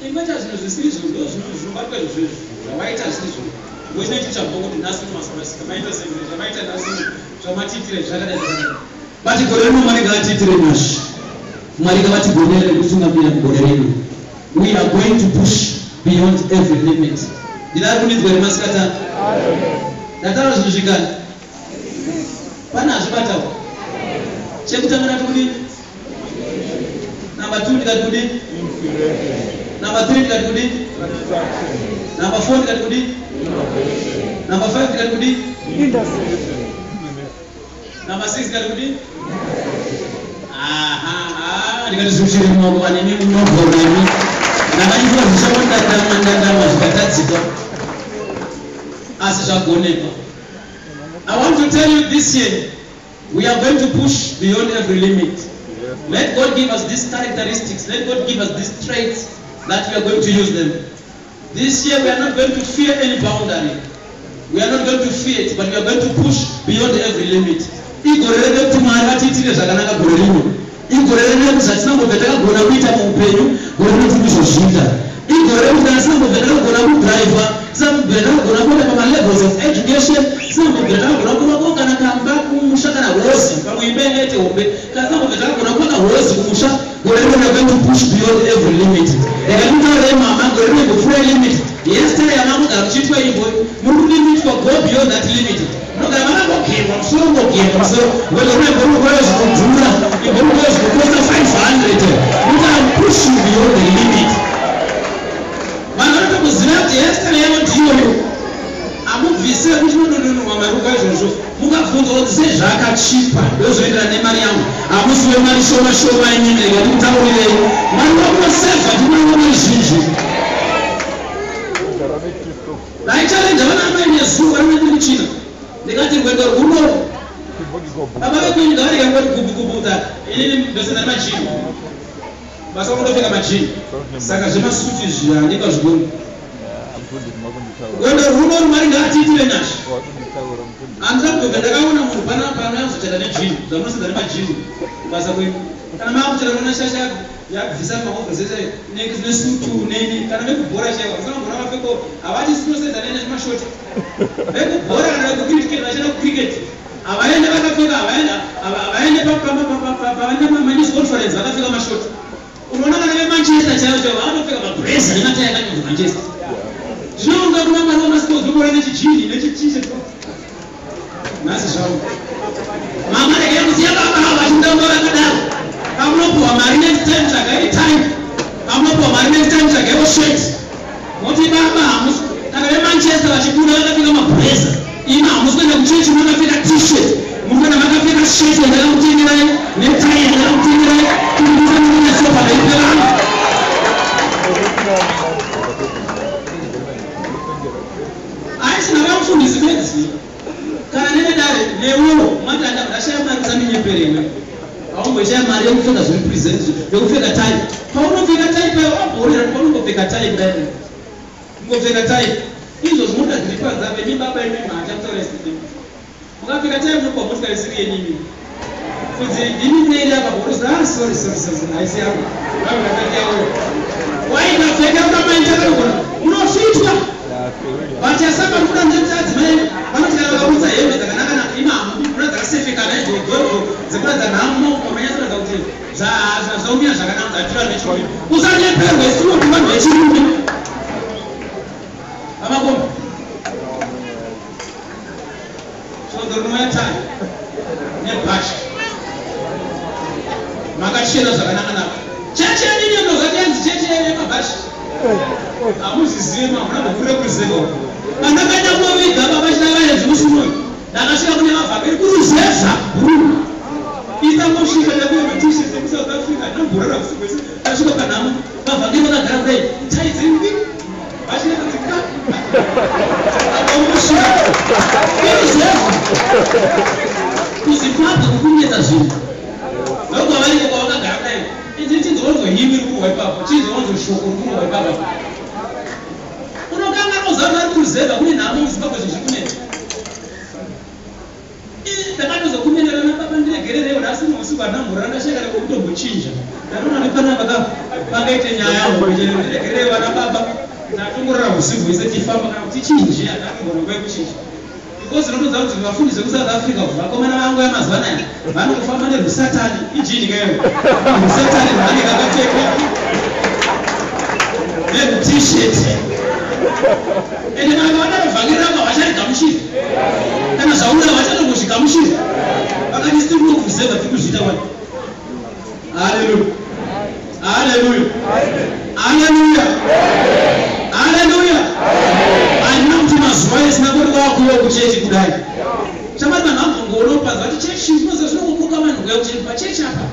Imagine the series of those who are going to write as this one. We need to talk about the national master, the minor assembly, the minor assembly, so much it. But you go money got it very much. Marigavati Bodere, we are going to push beyond every limit. Did I put it very much? That was Michigan. Panas battle. Check the number 2 got good. Number 3 got good. Number 4 got good. Number 5 got good. Number 6 got good. Dengan suci mau buat ini mau problem. Nama itu bisa I want to tell you this year, we are going to push beyond every limit. Let God give us these characteristics. Let God give us these traits that we are going to use them. This year we are not going to fear any boundary. We are not going to fear it, but we are going to push beyond every limit. Igorere muzatsinga mubvetaka gona kuita muupenyu gona kuti kuzozvita igorere muzatsinga mubvetaka gona kudriver sina mubvetaka gona kuenda pamalevels of education sina mubvetaka gona kuvako kana kamba kumusha kana hosi pamuimbe ngete hombe kana sina mubvetaka gona kuvaka hosi kumusha gorere we are going to push beyond every limit ekakutaurei mama gorere ngofura limit yesterday amamugara muchiitwa imbo muri limit for go beyond that limit nogara vakangogema musoro ngogema musoro gorere ngorukwayo zvinodhura igorukwayo zvinokosha 500 kuti I'm pushing beyond the limit. Vanhu kuziva kuti yesterday ndiyo amubvise kuti ndononowa maruka izvozvo mukabvunza kuti sezvakachipa ndozvoenderana nemari yangu hamusiwe mari shoma shoma yenyemeka ndikutaurirei mari wakunosevha ndinoona mari zhinji ndaichalenja vana amai nezuva rinenge kuchina ndikati rwendo rwuno baba vekwenyu ngavarega ngoti kubukubuta inini ndosenda majini basa kundopfeka majini saka zvemasuti zvianika zvikuru rwendo rwuno rumari ngaatiitire nyasha handira kudobva ndakaona munhu panapa yazochata nejini zvamunosenda nemajini basa kwenyu kana maakuchera nona shasha yakubvisa maovhesese nesutu neni kana vekubhora chaiva musangagona mapfeko havati sinosenda nene zvemashoti vekubhora kana vekukriket vachida kucricket avaende vakapfeka avaende pamanisi conference vakapfeka mashoti unoona kana vemanchester chaivo vanopfeka mabresa nemataya akanyorwa manchester zvinounga kuna mari wamasikozobora nechijini nechichiche nhasi zvavo mama rekemuziya baba vachindamba vakadaro pamunopuhwa mari next time tsvagai time pamunopuhwa mari next time tsvagaiwo shirt moti baba hamusi kana vemanchester vachikunda vakapfeka mabresa ina hamusikuenda kuchechi makapfeka t-shirt mukana makapfeka shirt yandakamutengerai netai yandakamutengerai kuiianesopa ndaipelana aisina vamufundisi bedzi kana nenedare newo matanda ndashaya mari kusaminyeperewe aumboishaya mari yekupfeka zvepresent yekupfeka tai paunopfeka tai paiwo abhorera paunongopfeka tai kudai ungopfeka tai izvo zvinoda zviripadza vemibaba imimaachatoresti mukapika taimupa motikari siri yenyimi kuti ndimi apa kuruza sorry haisi yako vakatatiyawo waikapfeka ukamaintakakona unofitwa vachasamba kuda ndetadzimai vanotika vakaudza hembe dzakanakana imamu kuda dzakasefekana idzodzo dzekuda dzanhamo pamanyatsoradza kuti zvaumira zvakanaka dzatura nechirume usanyeperwe isimuti vanhu vechirume vamakomba sodzorunoyatani nebhasha makachena zvakanaka cheche yenini ndozati yanzi cheche yemabhasha hamuzizive mamuna kurepresenta pandakaenda kunoviga babachitavaezvimusunoyi ndakasvika kune mavhakeri kuruzevha bhuru itangosvika ndakuematisheti emusouth africa ndamborara usiku wese ndasvika panhamo mavhakeri vakagara kudai taidzingi vachinakutika akamosvika kuruzevha kuzimbabwe kukunyetsa zvinhu ndokwavaringe kwavakagara kudai itinzonzo himi rukuhwa ipapo chinzonzo shoko rukuhwa ipapo unokanga uzana ari kuruzeva kune nhamo muzimbabwe zvezvikunetsa ndakatozokumenerana baba ndiregererewo nhasi muusiku anamhurana ndasheka nekutombochinja ndanona nepanapa pangaite nyaya ndiregerere vana baba ndatongorera usiku hwese tifamba kana kuti chinji atakugona nguva yekuchinja because ndinotodza kuti vafundisi vekusouth africa vakomana vangu yamazuva anaya vanokufamba nerusatani ijini kayo rusatani rwange kakapfeka nerutisheti ende vanga vanarovhangiranga vacharigamushira kana zvaura vachatongozvigamushira vakati sitirikunokuruzeva tirikuzviita wani haleluya haleluya haleluya haleluya handina kuti mazuva esina koriwaakuiwa kuchechi kudai chamati vanhu vambongoonopazva kuti chechi zvinoza zvinokupuka vanhu kuya kuchechi pachechi apa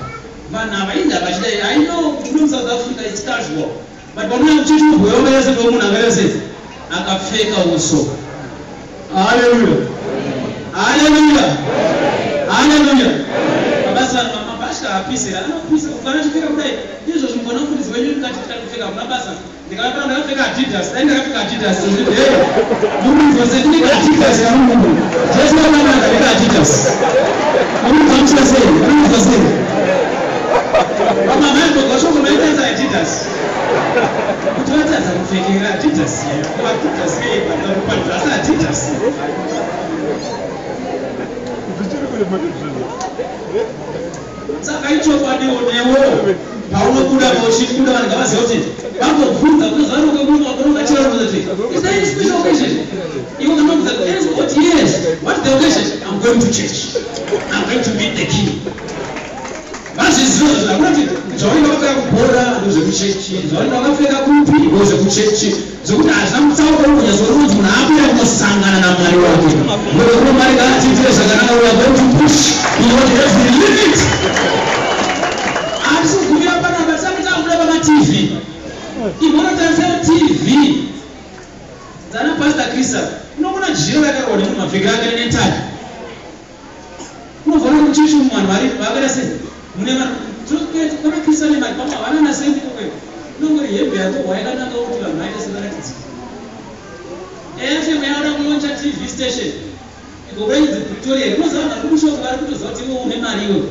vanhu havainda vachidai I know kuti no South Africa it's casual but panouya kuchechi mubhuya wese ndomunhu angaresei akapfeka uso haleluya haleluya haleluya mabasa mabasha apisira anopisa kufana chipfeka kudai izvo zvimugona mufundisi wenyu mukati tikatopfeka mabasa ndikavapana ndakapfeka Adidas dai ndakapfeka Adidas murunzose ndinenge Adidas yamungu jesu vamwana ndakapfeka Adidas murunzwa sei murunzwa sei vamamai ndogashoko maitenza Adidas kuti vatadza kupfekera Adidas Adidas padhasi Adidas saka ichokwadiwo newo paunobuda pauchikuda vanhu ngavaziva kuti vambobvunza kutozvarokemunogachiraoti is there any special occasion iwe kanobvunza what yes what the occasion I'm going to church I'm going to meet the king vazviziva zvakunoti zvavanenge vakapfeka kubhora ndozvekuchechi zvavanenge vakapfeka kupi ndozvekuchechi zvokuti hazvina mutsauko ukunyazoronzi munhu apera kunosangana namwari wake ngekuti mwari kaatiitire zvakanaka we are going to push beyond every limit hatisi kugumira panapa tisati takuda pamatv imonotarisira tv dzana pastor Krista unogona jiro rakarwa nemunhu mapfekero ake nenetani unovhona kuchichi mumwanhu vari vakaita sei mune kana Krista nemari pamwe havana nasendi kokwe unongori hembe yako hwayakanaka kuti vanhu vaite sevaratidzi FM yaoda kuloncha TV station ikokuratidza Victoria inoziva vanhu kushoko vari kutoziva kuti iwe une mari iwe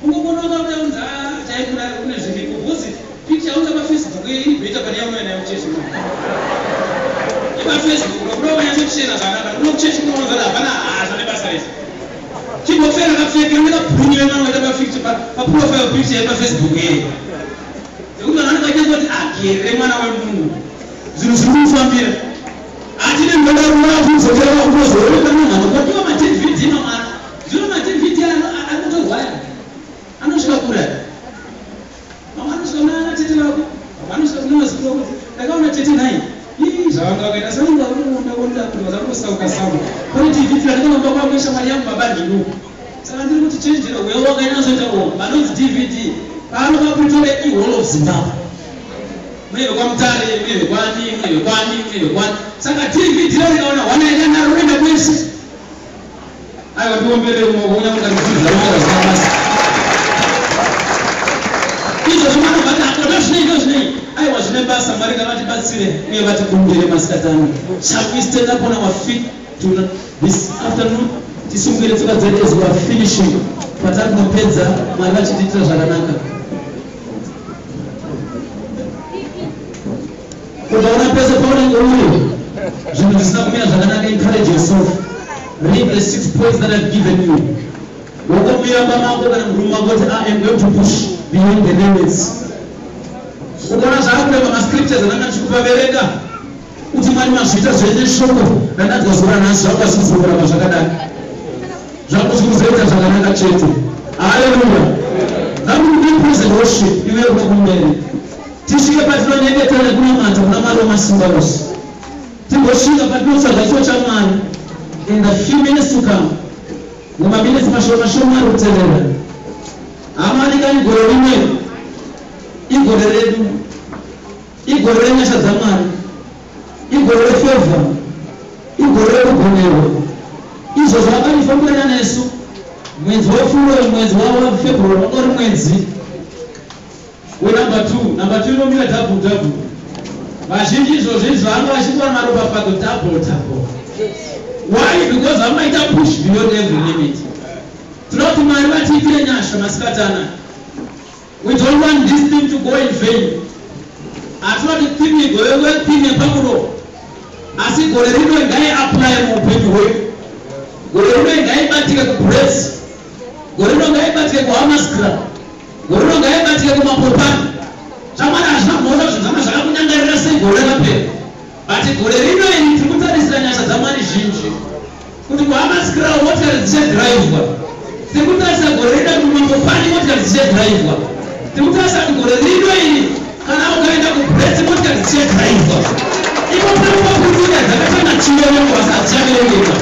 ungobonoka kudaunza chaikuna kune zvimiko bhozi picture yaunza paFacebook iribheta pane yamwe nayo chechi ipaFacebook unokuda wanyachochena zvakanaka unokuchechi kunoonza hapana hazva nebasa rese chimbofera kapfeka nekabhunyu yemwana waita paprofile picture yepaFacebook iri zvokuti vanhu vanenge vachiti agerere mwana wemunhu zvinhu zviri kumufambira atine mbodarumakuzotea uzorokanahanokodiwa maTVD mamwana zvino maTVD anotorwaya anosvika kura mama anosvika kuna tete vako mama anosvika kuna mazikuru kuti ndakaona tete nai zvavanga vakaita saundaondaondakuvazakunosauka sauka pane TV ndakanomba kwakuisha mari yangu mabandino saka ndiri kuti chenjera wewo wakainazoitawo vanonzi DVD pano papretoria ihall of Zimbabwe munenge kwamutare munenge kwani munenge kwani munenge kwani saka TV ndiro rikaona wanaenda naro roenda kwese aiwa ndiwombere unyamutakudzidzaaaasa izvo zvimanobata akona zvinei ndo zvinei aiwa zvine basa Mwari ngavatibatsire uye vatikumbire masikatano. Shall we stand up on our feet this afternoon? Tisungire tsoka dzedu as we are finishing. Patakunopedza Mwari vachitiitira zvakanaka. Ukaona pese paunenge uri zvinhu zvisina kumira zvakanaka, encourage yourself. Read the 6 points that I've given you. Wakamira pamako kana murume wako kuti I am going to push beyond the limits. Ukaona zvaakureva mascriptures ananga tichikupaverenga kuti Mwari mazviita zvene shoko randadza zuva nhasi zvakasizokuramba zvakadai. Zvakuzoita zvakanaka chete. Hallelujah. Ngamude praise and worship iwe uri kumberi. Tisvike patinonyengetera nekunamata kuna Mwari wamasimba ose. Timbosvika patinotsvaga chiso chaMwari in the few minutes to come. Mumaminitsi mashoma shoma ari kuteerera. Hamanika igore rimwe, igore redu, igore renyasha dzaMwari, igore refavor, igore rerugonero. Izvo zvakanifambirana nesu. Mwedzi waFebruary, mwedzi waFebruary uri mwedzi we-number 2. Number 2 inomira double. Vazhinji izvozvi zvanga vachitora maropafadzo double. Why? Because vamaita push beyond every limit. Tinoti Mwari vatiitire nyasha masikatana. We don't want this thing to go in vain. Hatinoti theme igoyewe theme yepamuro. Asi gore rino ngaiapply muupenyu hwedu. Gore rino ngaibatike kupraise. Gore rino ngaibatike kuhamaskira. Gore rino ngaibatike kumapopani. Chamwari hazvina kuona kuti zvanga zvakakunyangarira sei gore rapera. But gore rino iri tirikutarisira nyasha dzaMwari zhinji. Kuti kuhamaskira motikari dzichadhiraivhwa. Tirikutarisa gore rino kumapopani motikari dzichadhiraivhwa. Tirikutarisa kuti gore rino iri kana ukaenda kupraise motikari dzichadhiraivhwa. Iko panopakuruya dzakatanga chiyero vasati chaverengeka.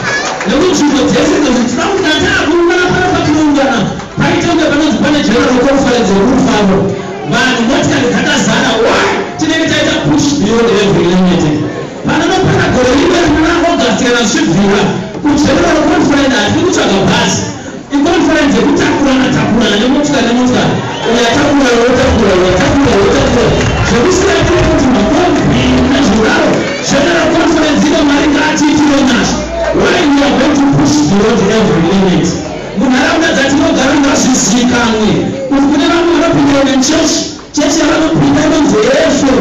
Nekuti nzvimbo dzese dzezvitira kuti ataakuungana pano patinoungana paitonge panonzi pane general conference yekufaro. Vanhu motikari dzakazara. Why? Tinenge taita push beyond every limit. Panopana gore rimwe rimwe August kana zvibvira kugeneral conference hatiri kutsvaga bhazi. Iconference yekutakurana nemotikari. Uyatakura. Zvekusira kuri kuti makombi nezvuraro general conference ino Mwari ngaatiitire nyasha. Why we are going to push beyond every limit. Munharaunda dzatinogara ngazvizivikanwe kuti kune vamwe vanopindira nechechi yavanopinda inonzi Efeso,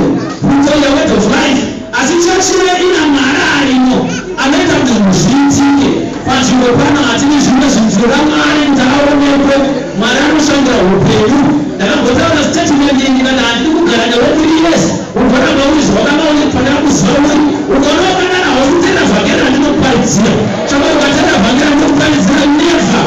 the word of life. Asi chechi ina Mwari arimo anoita kuti zvinhu zviitike. Panzvimbo pano hatine zvimwe zvinzvura Mwari ndaaonekwe. Mwari anoshandira upenyu. Ndakambotaura statement iyi kana handiri kugara newe 3 years. Unoramba uri zvawakanga ufanira kuziva uri. Ukaona wakadana hausitenda vhangeri randinokuparidzira. Chama ukatenda vhangeri randinokuparidzira never.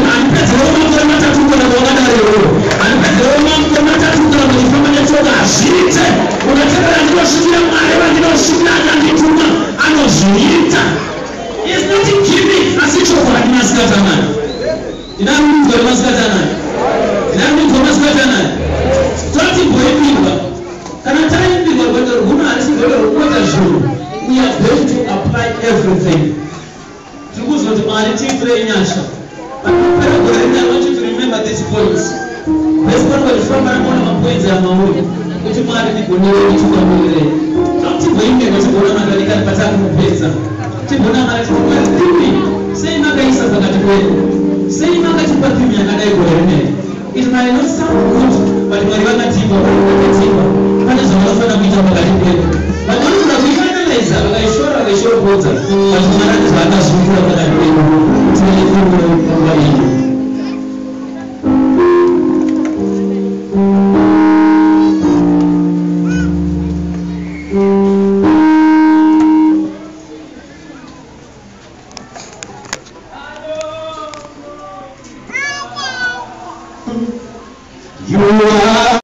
Handipedzerewo makore 3 kana wakadaro iwewe. Handipedzerewo makore 3 kana uchifamba netsoka. Hazviite. Ukatenda randinosvikira Mwari vandinosvikira akandituma anozviita. It's not a gimmick. Asi chokwadi masikatana. Ndinarumbidzwa nemasikatana. Totimboimbirwa kana taimbirwa rwendo rwuno harisi rwendo rwokuita zvinhu. We are going to apply everything. Tiri kuzoti Mwari tiitirei nyasha. Panopera gore rino I want you to remember these points. Vhesi panongofamba namaona mapoints amauri kuti Mwari ndigonewe ndichungamurirei. Totimboimbirwa tigoona makanikani patakumupedza. Tigoona Mwari tigoona thimi sei makaisa pakati pedu. Sei makatipa thimi yakadai gore rineri. It might not sound good, but Mwari vakatipa pane zvavanofanira kuita pakati pedu. Vanogona kuifinaliza vakaishora vakaishorobodza, but Mwari zvakazvikira pakati pedu.